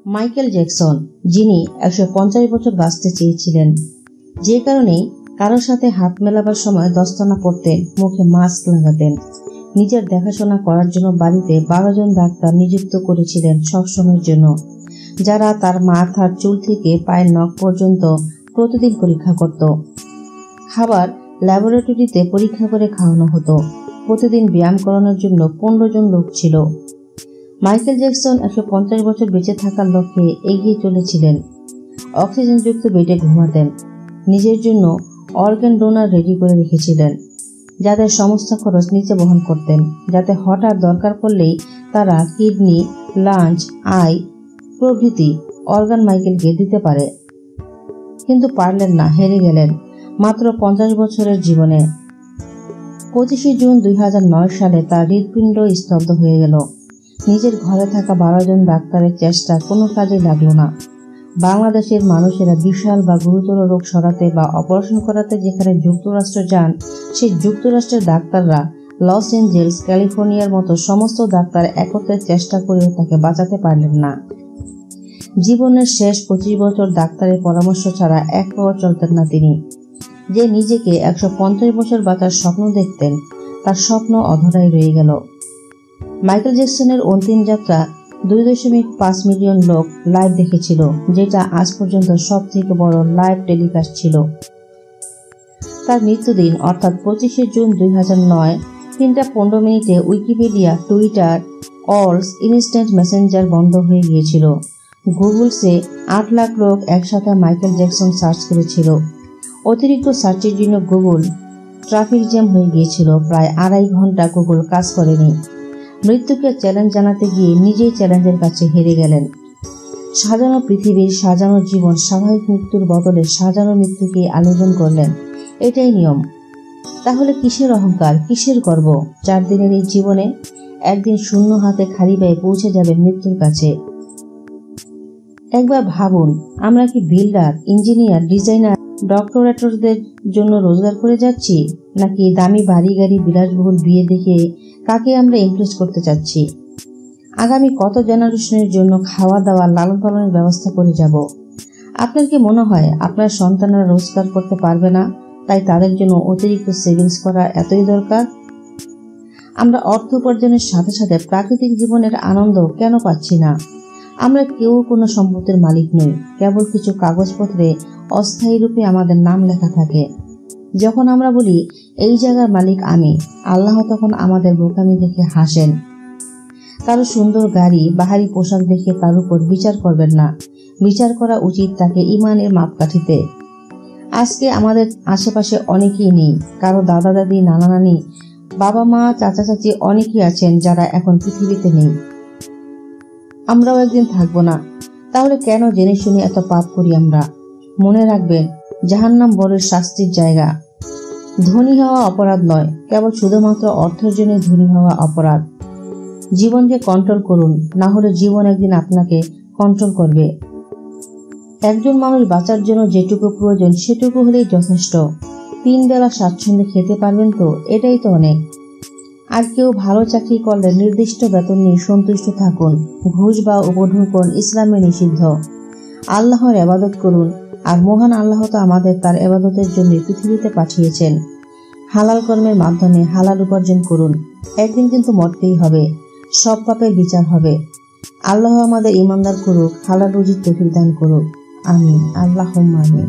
Michael Jackson, যিনি 150 বছর বাঁচতে চেয়েছিলেন, যে কারণে কারোর সাথে হাত মেলাবার সময় দস্তানা পরতেন, মুখে মাস্ক লাগাতেন। নিজের দেখাশোনা করার জন্য বাড়িতে 12 জন ডাক্তার নিযুক্ত করেছিলেন সবসময়ের জন্য, যারা তার মাথার চুল থেকে পায়ের নখ পর্যন্ত প্রতিদিন পরীক্ষা করত। খাবার ল্যাবরেটরিতে পরীক্ষা করে খাওয়ানো হতো। প্রতিদিন ব্যায়াম করানোর জন্য 15 জন লোক ছিল। মাইকেল জ্যাকসন 150 বছর বেঁচে থাকার লক্ষ্যে এগিয়ে চলেছিলেন। অক্সিজেনযুক্ত বেডে ঘুমাতেন। নিজের জন্য অর্গান ডোনার রেডি করে রেখেছিলেন, যাদের সমস্ত খরচ নিচে বহন করতেন, যাতে হঠাৎ দরকার পড়লেই তারা কিডনি, লাঞ্চ, আই প্রভৃতি অর্গান মাইকেলকে দিতে পারে। কিন্তু পারলেন না, হেরে গেলেন মাত্র 50 বছরের জীবনে। 25 জুন 2009 সালে তার হৃৎপিণ্ড স্তব্ধ হয়ে গেল। নিজের ঘরে থাকা 12 জন ডাক্তারের চেষ্টা কোনো কাজে লাগলো না। বাংলাদেশের মানুষেরা বিশাল বা গুরুতর রোগ সরাতে বা অপারেশন করাতে যেখানে যুক্তরাষ্ট্র যান, সেই যুক্তরাষ্ট্রের ডাক্তাররা লস এঞ্জেলস, ক্যালিফোর্নিয়ার মতো সমস্ত ডাক্তার একত্রে চেষ্টা করেও তাকে বাঁচাতে পারলেন না। জীবনের শেষ 25 বছর ডাক্তারের পরামর্শ ছাড়া এক পাও চলতেন না তিনি। যে নিজেকে 150 বছর বাঁচার স্বপ্ন দেখতেন, তার স্বপ্ন অধরাই রয়ে গেল। মাইকেল জ্যাকসনের অন্তিম যাত্রা 2.5 মিলিয়ন লোক লাইভ দেখেছিল, যেটা আজ পর্যন্ত সব থেকে বড় লাইভ টেলিকাস্ট ছিল। তার মৃত্যুদিন অর্থাৎ 25 জুন 2009 3:15 উইকিপিডিয়া, টুইটার, অলস, ইনস্ট্যান্ট মেসেঞ্জার বন্ধ হয়ে গিয়েছিল। গুগলসে 8 লাখ লোক একসাথে মাইকেল জ্যাকসন সার্চ করেছিল। অতিরিক্ত সার্চের জন্য গুগল ট্রাফিক জ্যাম হয়ে গিয়েছিল। প্রায় 2.5 ঘন্টা গুগল কাজ করেনি। মৃত্যুকে চ্যালেঞ্জ জানাতে গিয়ে নিজেই চ্যালেঞ্জের কাছে হেরে গেলেন। সাজানো পৃথিবীর, সাজানো জীবন স্বাভাবিক মৃত্যুর বদলে সাজানো মৃত্যুকে আলিঙ্গন করলেন। এটাই নিয়ম। তাহলে কিসের অহংকার, কিসের গর্ব? 4 দিনের এই জীবনে একদিন শূন্য হাতে খালি পায়ে পৌঁছে যাবেন মৃত্যুর কাছে। একবার ভাবুন, আমরা কি বিল্ডার, ইঞ্জিনিয়ার, ডিজাইনার, ডক্টরেটরদের জন্য রোজগার করে যাচ্ছি, নাকি দামি বাড়ি গাড়ি, বিলাসবহুল বিয়ে দেখে কাকে আমরা ইমপ্রেস করতে চাচ্ছি? আগামী কত জেনারেশনের জন্য খাওয়া দাওয়া, লালন পালনের ব্যবস্থা করে যাব? আপনার কি মনে হয় আপনার সন্তানরা রোজগার করতে পারবে না, তাই তাদের জন্য অতিরিক্ত সেভিংস করা এতই দরকার? আমরা অর্থ উপার্জনের সাথে সাথে প্রাকৃতিক জীবনের আনন্দ কেন পাচ্ছি না? আমরা কেউ কোনো সম্পত্তির মালিক নই, কেবল কিছু কাগজপত্রে অস্থায়ী রূপে আমাদের নাম লেখা থাকে। যখন আমরা বলি এই জায়গার মালিক আমি, আল্লাহ তখন আমাদের বোকামি দেখে হাসেন। কারো সুন্দর গাড়ি, বাহারি পোশাক দেখে তার উপর বিচার করবেন না। বিচার করা উচিত তাকে ইমানের মাপকাঠিতে। আজকে আমাদের আশেপাশে অনেকেই নেই। কারো দাদা দাদি, নানা নানি, বাবা মা, চাচা চাচি অনেকেই আছেন যারা এখন পৃথিবীতে নেই। আমরাও একদিন থাকবো না। তাহলে কেন জেনে শুনে এত পাপ করি আমরা? মনে রাখবেন, জাহান্নাম বড় শাস্তির জায়গা। ধনী হওয়া অপরাধ নয়, কেবল শুধুমাত্র অর্থের জন্য ধনী হওয়া অপরাধ। জীবনকে কন্ট্রোল করুন, না হলে জীবন একদিন আপনাকে কন্ট্রোল করবে। একজন মানুষ বাঁচার জন্য যেটুকু প্রয়োজন সেটুকু হলেই যথেষ্ট। 3 বেলা স্বাচ্ছন্দ্যে খেতে পারবেন তো এটাই তো অনেক। আর কেউ ভালো চাকরি করলে নির্দিষ্ট বেতন নিয়ে সন্তুষ্ট থাকুন। ঘুষ বা উপঢৌকন ইসলামে নিষিদ্ধ। আল্লাহর ইবাদত করুন, আর মহান আল্লাহ তো আমাদের তার ইবাদতের জন্য পৃথিবীতে পাঠিয়েছেন। হালাল কর্মের মাধ্যমে হালাল উপার্জন করুন। একদিন কিন্তু মরতেই হবে, সব পাপের বিচার হবে। আল্লাহ আমাদের ঈমানদার করুক, হালাল রুজির তৌফিক দান করুক। আমিন, আল্লাহুম্মা আমিন।